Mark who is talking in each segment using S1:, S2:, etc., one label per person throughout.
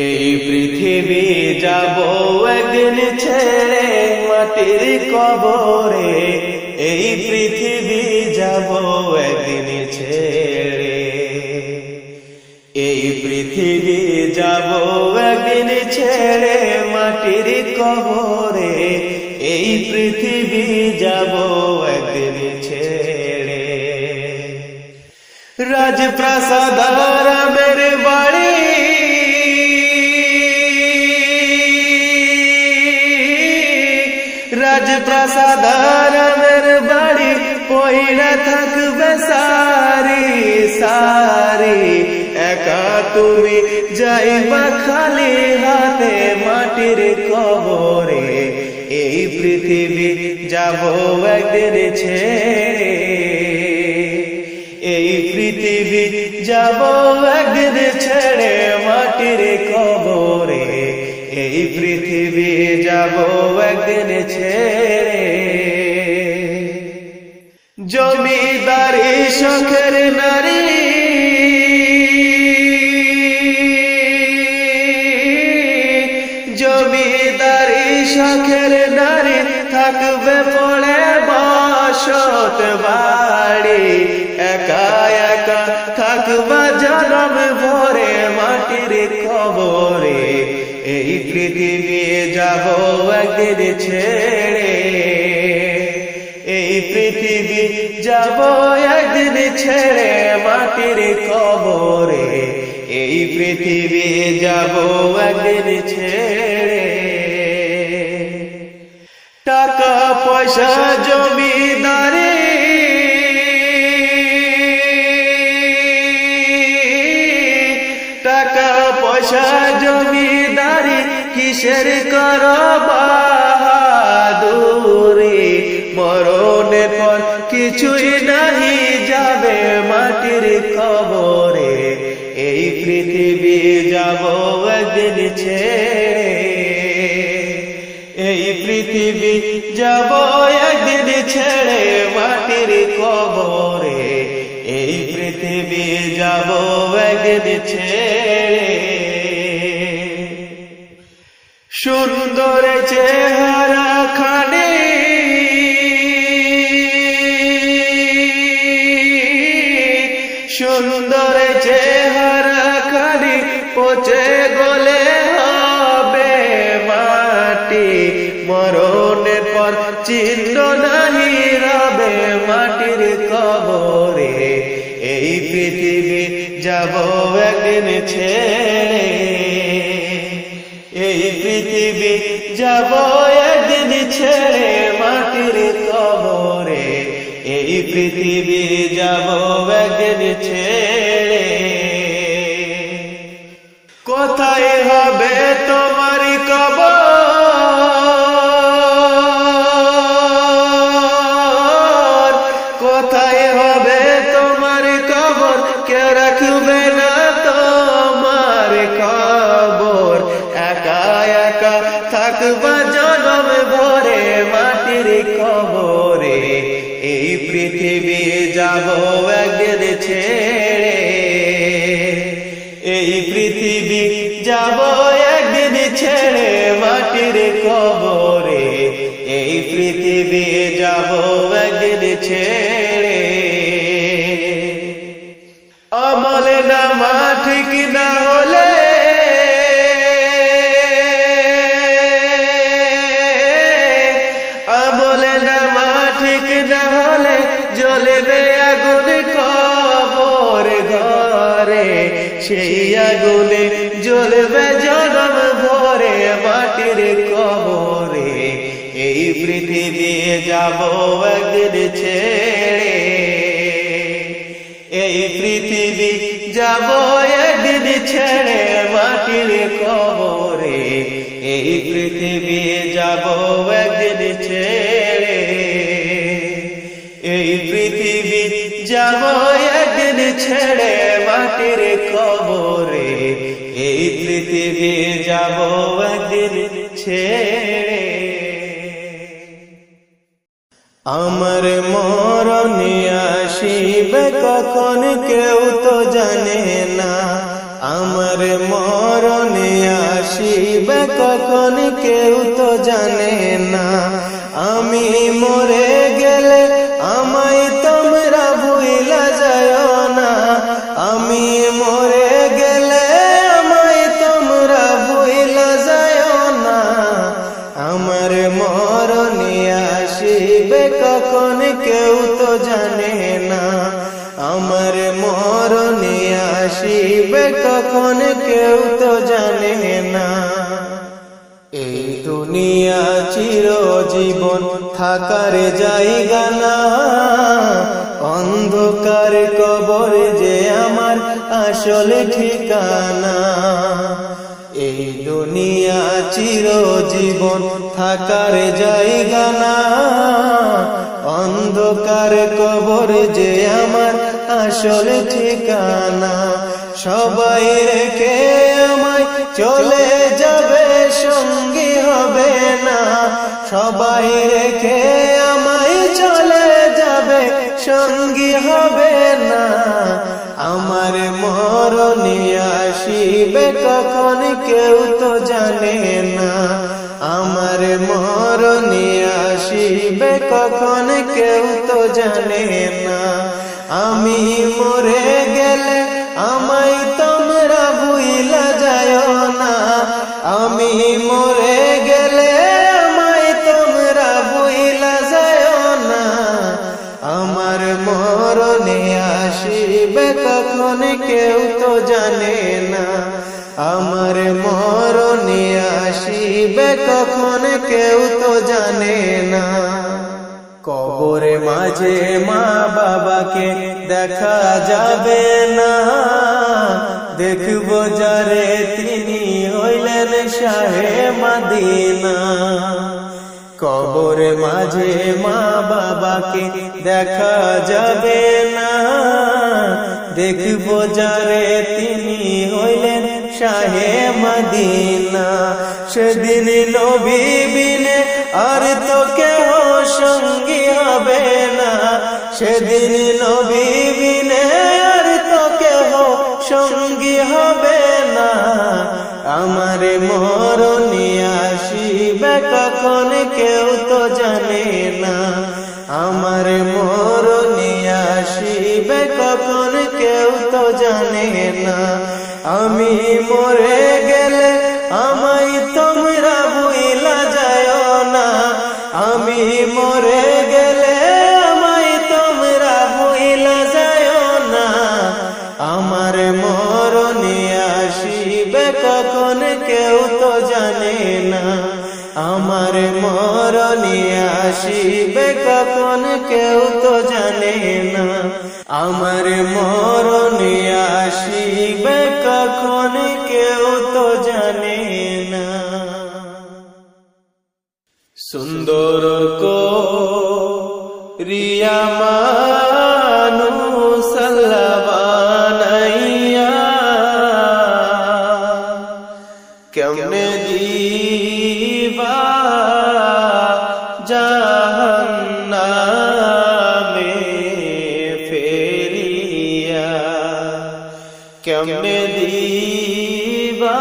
S1: এই পৃথিবী যাব একদিন ছেড়ে মাটির কবরে, এই পৃথিবী যাব একদিন ছেড়ে, এই পৃথিবী যাব একদিন ছেড়ে মাটির কবরে, এই পৃথিবী যাব একদিন ছেড়ে। রাজপ্রাসাদ রামের বাড়ি, রাজপ্রাসাদ রামের বাড়ি পয়রা থাকবে সারি সারি, একা তুমি যাইবা খালি হাতে মাটির কবরে, এই পৃথিবী যাব একদিন ছেড়ে, এই পৃথিবী যাব একদিন ছেড়ে মাটির কবরে, এই পৃথিবী যাব একদিন ছেড়ে। জমিদারি শখের নারী, জমিদারি শখের নারী থাকবে পড়ে বসত বাড়ি, একা একা থাকবা জনম ভরে মাটির কবরে, এই পৃথিবী যাব একদিন ছেড়ে, এই পৃথিবী যাব একদিন ছেড়ে মাটির কবরে, এই পৃথিবী যাব একদিন ছেড়ে। টাকা পয়সা জমিদারি, টাকা পয়সা জমিদারি কিসের কর বাহাদুরি, মরণের পর কিছুই নাহি যাবে মাটির কবরে, এই পৃথিবী যাব একদিন ছেড়ে, এই পৃথিবী যাব একদিন ছেড়ে মাটির কবরে, এই পৃথিবী যাব একদিন ছেড়ে। সুন্দর চেহারা খানি, সুন্দর চেহারা খানি পচে গলে হবে মাটি, মরণের পর চিহ্ন নাহি রবে মাটির কবরে, এই পৃথিবী যাব একদিন ছেড়ে, এই পৃথিবী যাব একদিন ছেড়ে মাটির কবরে, এই পৃথিবী যাব একদিন ছেড়ে। কোথায় হবে তোমার কবর, কোথায় হবে তোমার কবর, কে রাখবে না তোমার কবর, একা একা থাকবা জনম ভরে মাটির কবরে, এই পৃথিবী যাব একদিন ছেড়ে, এই পৃথিবী যাব একদিন ছেড়ে মাটির কবরে, এই পৃথিবী যাব একদিন ছেড়ে। আমল নামা ঠিক না হলে, আমল নামা ঠিক না হলে জ্বলবে আগুন কবর ঘরে, সেই আগুনে জ্বলবে জনম ভরে মাটির কবরে, এই পৃথিবী যাব একদিন ছেড়ে, এই পৃথিবী যাব একদিন ছেড়ে মাটির কবরে, এই পৃথিবী যাব একদিন ছেড়ে, এই পৃথিবী যাব একদিন ছেড়ে মাটির কবরে, এই পৃথিবী যাব একদিন ছেড়ে। আমার মরণ আসিবে কখন কেউ তো জানে না, আমার মরণে আসিবে কখন কেউ তো জানে না। আমি মরে গেলে আমায় তোমরা ভুইলা যাও না। আমি মরে গেলে আমায় তোমরা ভুইলা যাও না। আমার মরণে আসিবে কখন কেউ তো জানে না। আমার মরণে আসিবে কখন কেউ তো জানে না। এই দুনিয়া চিরজীবন থাকার জায়গা না। অন্ধকার কবর যে আমার আসল ঠিকানা। এই দুনিয়া চিরজীবন থাকার জায়গা না। অন্ধকার কবর যে আমার আসল ঠিকানা। সবাই রেখে আমায় চলে যাবে সঙ্গী হবে না। সবাই রেখে আমায় চলে যাবে সঙ্গী হবে না। আমার মরণে আসিবে কখন কেউ তো জানে না। আমার মরণে আসিবে কখন কেউ তো জানে না। আমি মরে গেলে আমায় তোমরা ভুইলা যাও না। আমি মরে গেলে আমায় তোমরা ভুইলা যাও না। আমার মরণে আসিবে কখন কেউ তো জানে না। আমার মরণে আসিবে কখন কেউ তো জানে না। কবরে মাঝে মা বাবাকে দেখা যাবে না। দেখব যারে তিনি হইলেন শাহে মদিনা। কবরে মাঝে মা বাবাকে দেখা যাবে না। দেখব যারে তিনি হইলেন শাহে মদিনা। সেদিন নবী বিনে আর তো কেহ সঙ্গী হবে না। সেদিন নবী বিনে আর তো কেহ সঙ্গী হবে না। আমার মরণে আসিবে কখন কেউ তো জানে না। আমার মরণে আসিবে কখন কেউ তো জানে না। আমি মরে গেলে আমায় তোমরা ভুইলা যাও না। আমি মরে গেলে আমায় তোমরা ভুইলা যাও না। আমার মরণে আসিবে কখন কেউ তো জানে না। আমার মরণে আসিবে কখন কেউ তো জানে না। আমার মরণে আসিবে কখন কেউ তো জানে না। সুন্দর রিয়া মানুষ আল্লাহ বানাইয়া কেমনে দিবা জাহান্নামে ফেলিয়া। কেমনে দিবা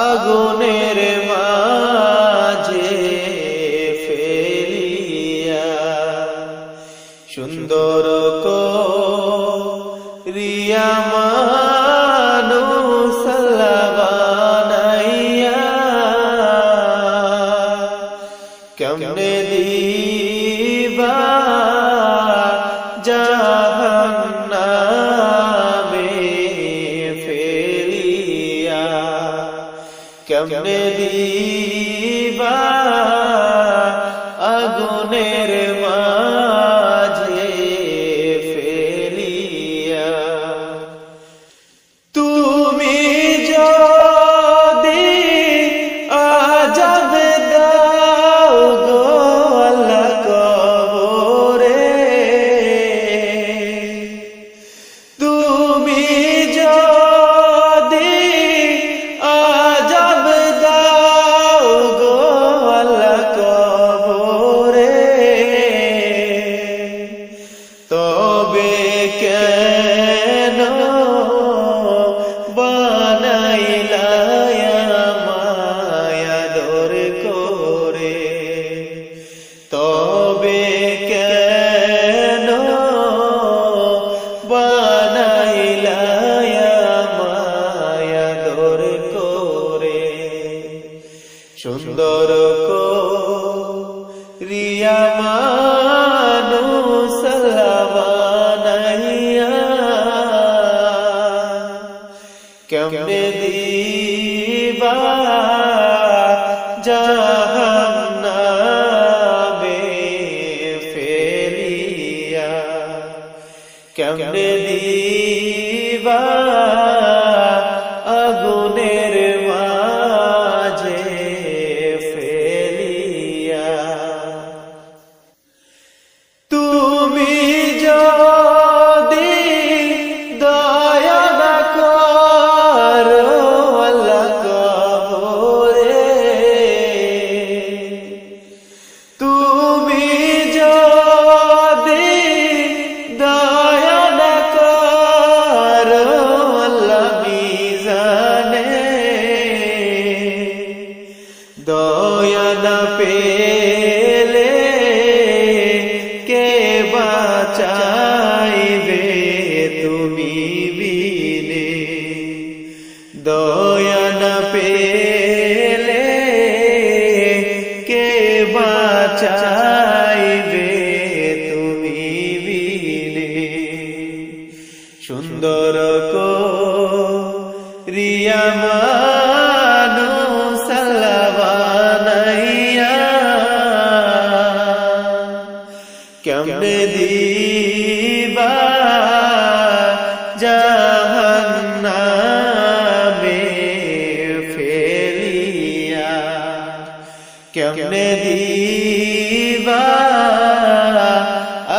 S1: আগুনের মাঝে ফেলিয়া। সুন্দর রিয়া মানুষ আল্লাহ বানাইয়া কেমনে দিবা জাহান্নামে ফেলিয়া। কেমনে দিবা আগুনের মাঝে ফেলিয়া। তুমি যদি আযাব দাও গো আল্লাহ কবরে। তুমি যদি আযাব দাও গো আল্লাহ কবরে। রিয়া মানুষ বানাইয়া কেমনে দিবা জাহান্নামে ফেলিয়া কেমনে দিবা আগুনের মাঝে ফেলিয়া তুমি যদি দয়া না করো আল্লাহ কবরে তুমি যদি দয়া না করো আল্লাহ মিজানে দয়া না পেলে কে বাঁচাইবে তুমি বিনে দয়া না পেলে কে বাঁচাইবে তুমি বিনে সুন্দর রিয়া মানুষ বানাইয়া কেমনে দিবা জাহান্নামে ফেলিয়া কেমনে দিবা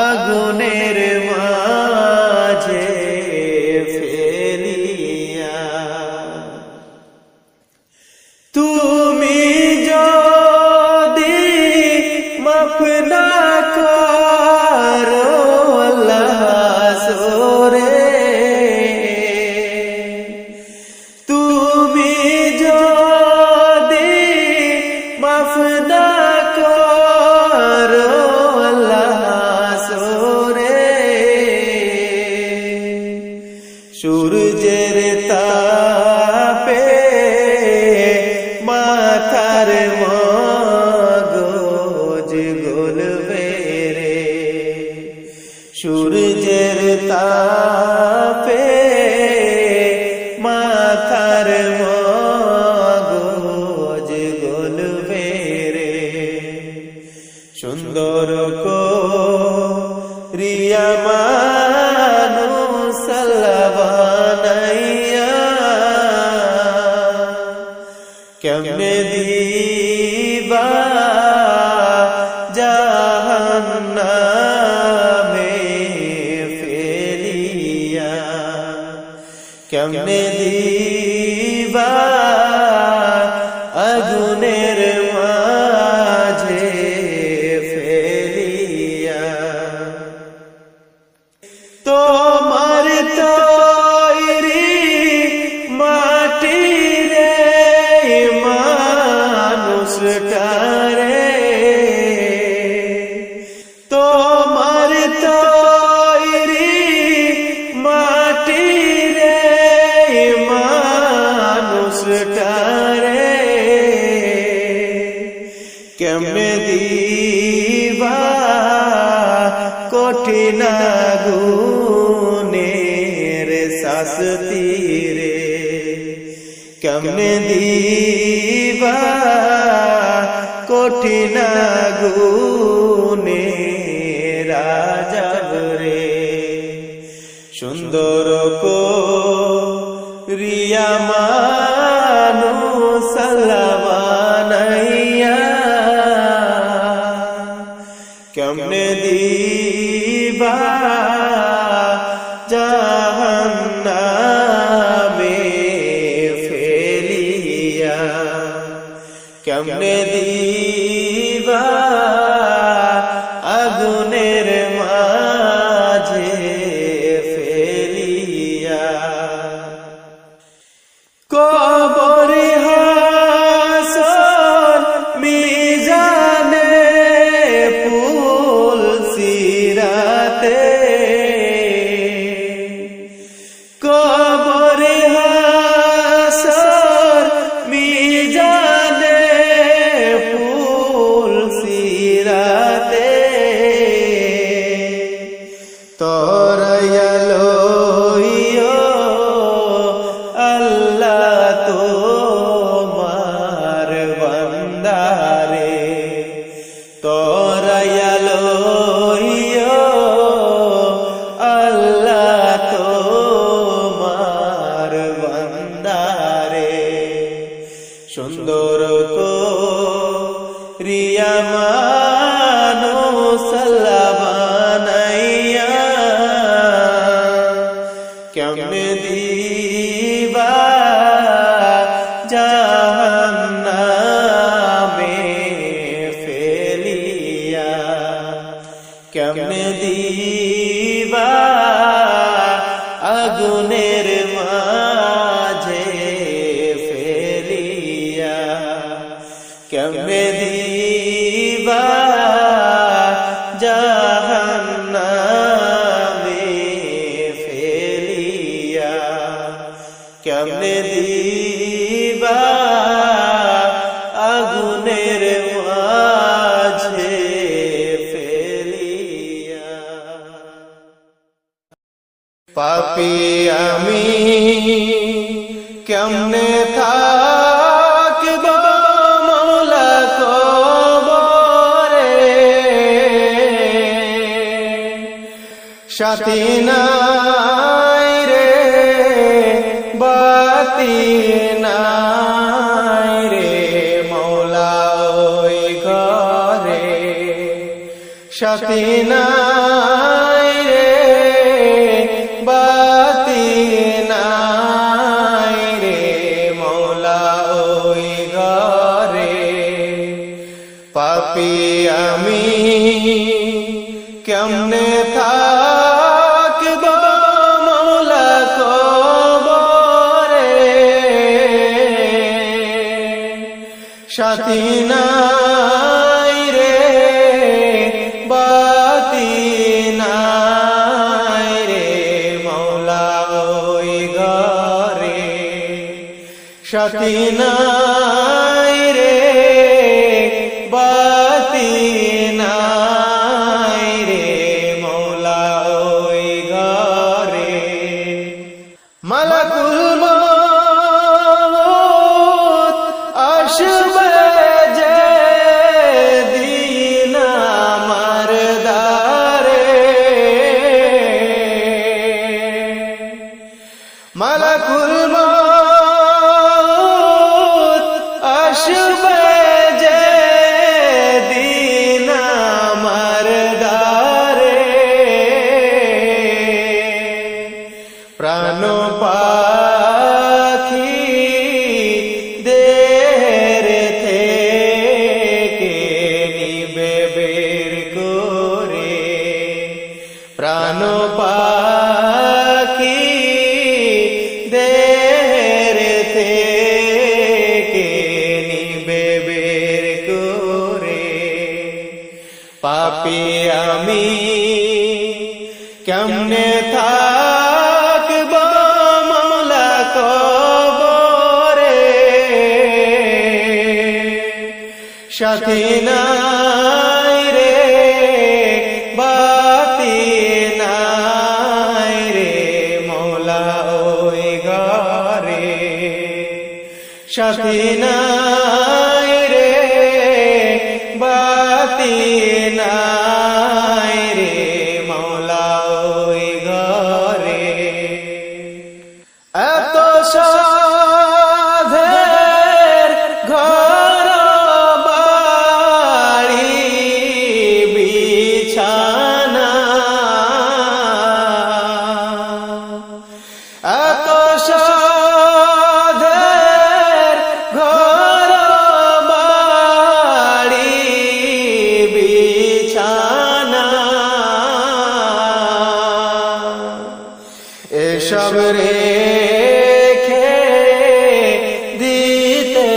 S1: আগুনের মাঝে ফেলিয়া তুমি যদি মাফ না করো আল্লাহ সোরে তুমি যদি মাফ না করো আল্লাহ সোরে সূর্যের তাপে মাথার মগজ গলবে রে সূর্যের তাপে মাথার মগজ গলবে রে সুন্দর রিয়া মানুষ বানাইয়া কেমনে দিবা জাহান্নামে ফেলিয়া কেমনে দিবা আগুনের মাঝে ফেলিয়া তোমার তৈরি মাটি রে মানুষটারে তোমার তৈরি মাটি রে মানুষটারে কেমনে দিবা কঠিন গুণের শাস্তি রে কেমনে দিবা কঠিন গুণের আযাব রে সুন্দর রিয়া মানুষ বানাইয়া কেমনে দিবা জাহান্নামে ফেলিয়া কেমনে দিবা আগুনের মাঝে ফেলিয়া কবরে হাসর মিজানে পুল সিরাতে কবরে হাসর মিজানে সিরাতে তোরাইয়া লইও আল্লাহ তোমার বান্দারে তোরাইয়া লইও আল্লাহ তোমার বান্দারে সুন্দর রিয়া মানুষ বানাইয়া কেমনে দিবা জাহান্নামে ফেলিয়া কেমনে দিবা আগুনের মাঝে ফেলিয়া কেমনে দিবা জাহান্নামে ফেলিয়া কেমনে দিবা আগুনের মাঝে ফেলিয়া পাপী আমি কেমনে থাকব মওলা কবরে সাথী নাই রে বাতি নাই রে মওলা ওই ঘরে সাথী নাই রে বাতি নাই রে মওলা ওই ঘরে পাপী আমি কেমনে থাকব মওলা কবরে সাথী নাই রে বাতি নাই রে মওলা ওই ঘরে সাথী নাই রে বাতি নাই রে মওলা ওই ঘরে মালাকুল মউত আসবে যে দিন আমার দ্বারে মালাকুল মউত আসবে যে দিন আমার দ্বারে প্রাণ পাখি দের থেকে নিবে বের করে প্রাণ পাখি দের থেকে নিবে বের করে পাপী আমি কেমনে থাকব মওলা কবরে সাথী নাই রে বাতি নাই রে মওলা ওই ঘরে সাথী নাই রে বাতি নাই রে মওলা ওই ঘরে এত সাধের ঘর বাড়ি বিছানা এত সাধের ঘর বাড়ি বিছানা এসব রেখে দিতে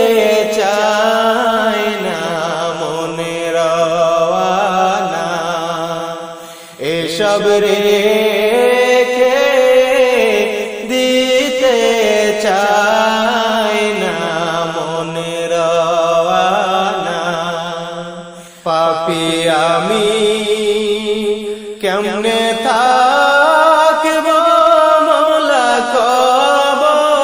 S1: চায় না মনে রওয়ানা এসব রেখে দিতে চায় না মনে রওয়ানা পাপী আমি কেমনে থাকব মওলা কবরে,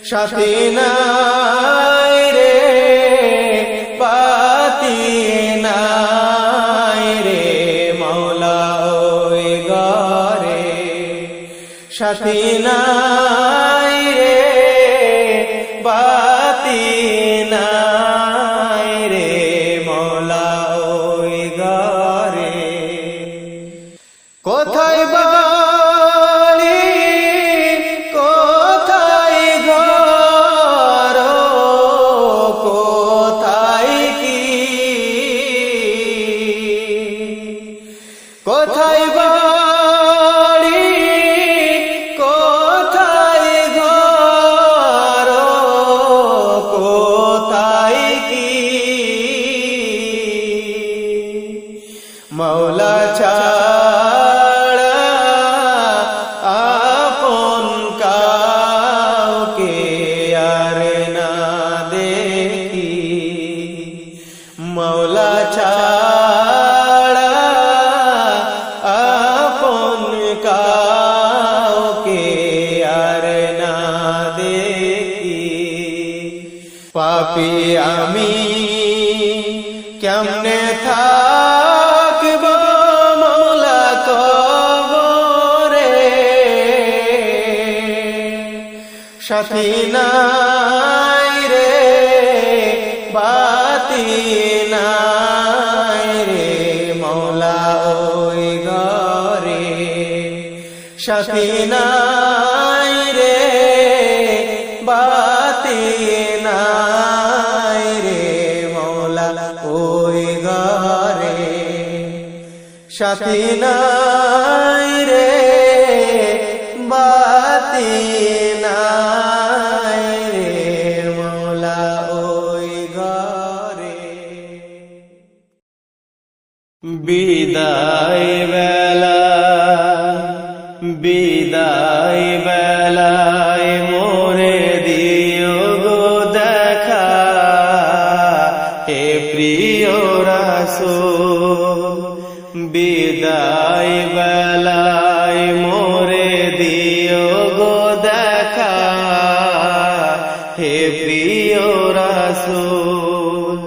S1: সাথী নাই রে পাতি নাই রে মওলা ওই ঘরে, সাথী নাই রে বাতি নাই রে মওলা ওই ঘরে। কোথায় বাড়ি কোথায় ঘর, কোথায় কি, কোথায় বাড়ি কোথায় ঘর, কোথায় কি, মওলা ছাড়া আপন কাউকে আর না দেখি, মওলা ছাড়া আপন কাউকে আর না দেখি। পাপী আমি কেমনে থাকব মওলা কবরে, সাথী নাই রে বাতি নাই রে মওলা ওই ঘরে, সাথী নাই রে বাতি নাই রে মওলা ওই ঘরে, সাথী নাই রে বাতি নাই রে মওলা ওই ঘরে। বিদায় বেলা বিদায় বেলায় মোরে দিও গো দেখা, হে প্রিয় রাসূল। বিদায় বেলায় মোরে দিও গো দেখা, হে প্রিয় রাসূল।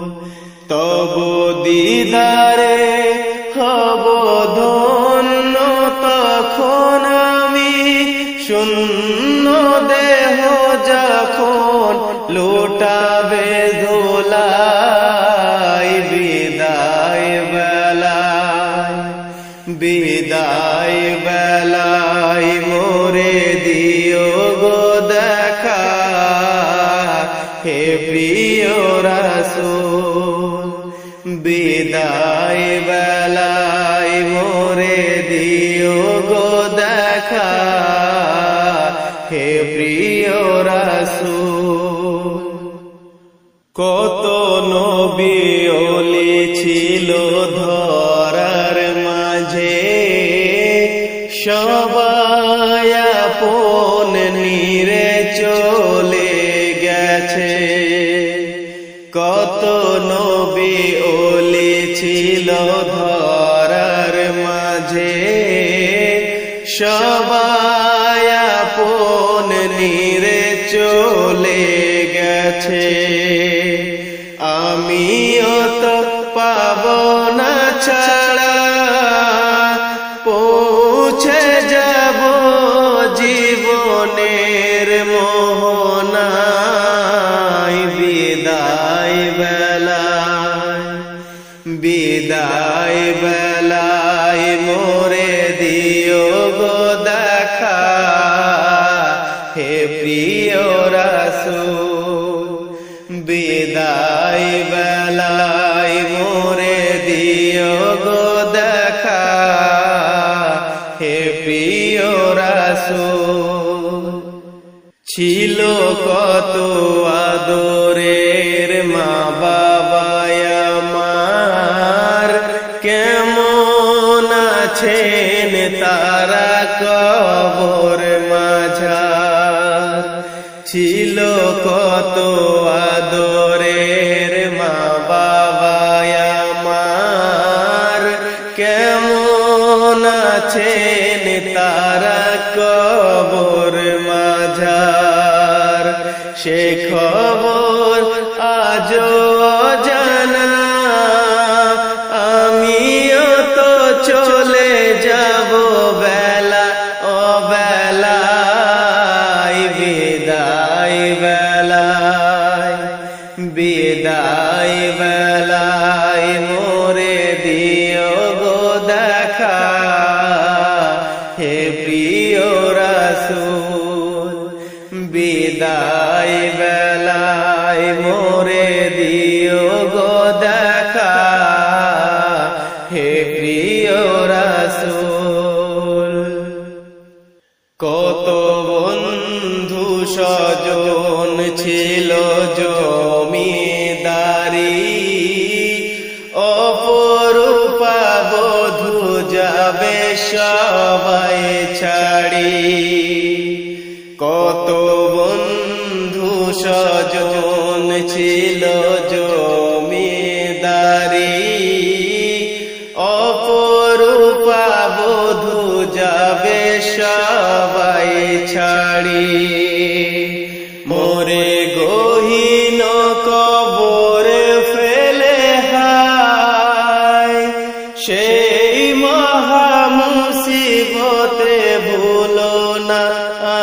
S1: তবু দিদারে হব ধন্য তখন আমি, শূন্য দেহ যখন লুটাবে ধুলাই। বিদায় বেলায় বিদায় বেলায় মোরে দিও গো দেখা, হে প্রিয় রাসূল। বিদায় বেলায় মোরে দিও গো দেখা, হে প্রিয় রাসূল। কত নবী ওলি ছিল ধরার মাঝে, সবাই আপন নিরে চলে গেছে। কত নবী ওলি ছিল ধরার মাঝে, সবাই আপন নিরে চলে গেছে। আমিও তো পাব না ছাড়া, পৌঁছে যাব জীবনের মোহনায়। বিদায় বেলায় বিদায় বেলায় মোরে দিও গো দেখা, হে প্রিয় রাসূল। বিদায় বেলায় মোরে দিও গো দেখা, হে প্রিয় রাসূল। ছিল কত আদরের মা বাবা আমার, কেমন আছেন তারা কবর মাঝার। ছিল কত আদরের মা আছেন তারা কবর মাঝার, সে খবর আজও অজানা। আমিও তো চলে যাব বেলা অবেলায়, বিদায় বেলায়, বিদায় বেলায় মোরে দিও গো দেখা, হে প্রিয় রাসূল। বিদায় বেলায় মোরে দিও গো দেখা, হে প্রিয় রাসূল। কত বন্ধু স্বজন ছিল জমিদারি, অপরূপা বধূ যাবে সবাই ছাড়ি। কত বন্ধু স্বজন ছিল জমিদারি, অপরূপা বধূ যাবে সবাই ছাড়ি। মোরে গহীন কবরে ফেলে হায়, সেই মহা মুসিবতে ভুলো না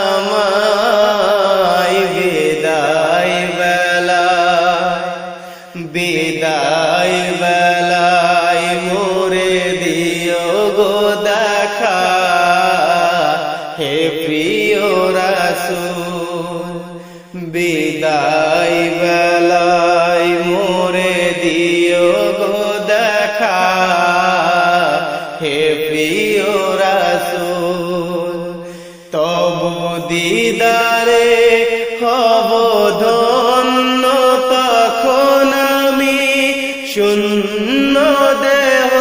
S1: আমায়। বিদায় বেলায়, বিদায় বেলায় মোরে দিও গো দেখা, হে প্রিয় রাসূল। বিদায় বেলায় মোরে দিও গো দেখা, হে প্রিয় রাসূল। তবু দিদারে হব ধন্য তখন আমি, শূন্য দেহ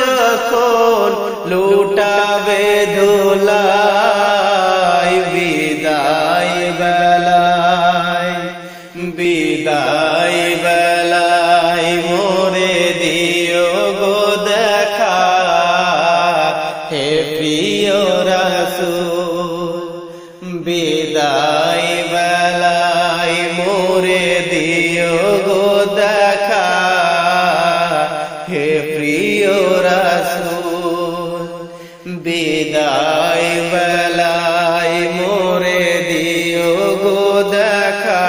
S1: যখন লুটাবে ধুলায়। বিদায় বেলায়, বিদায় বেলায় মোরে দিও গো দেখা, হে প্রিয় রাসূল। বিদায় বেলায় মোরে দিও গো দেখা, হে প্রিয় রাসূল। বিদায় বেলায় মোরে দিও গো দেখা,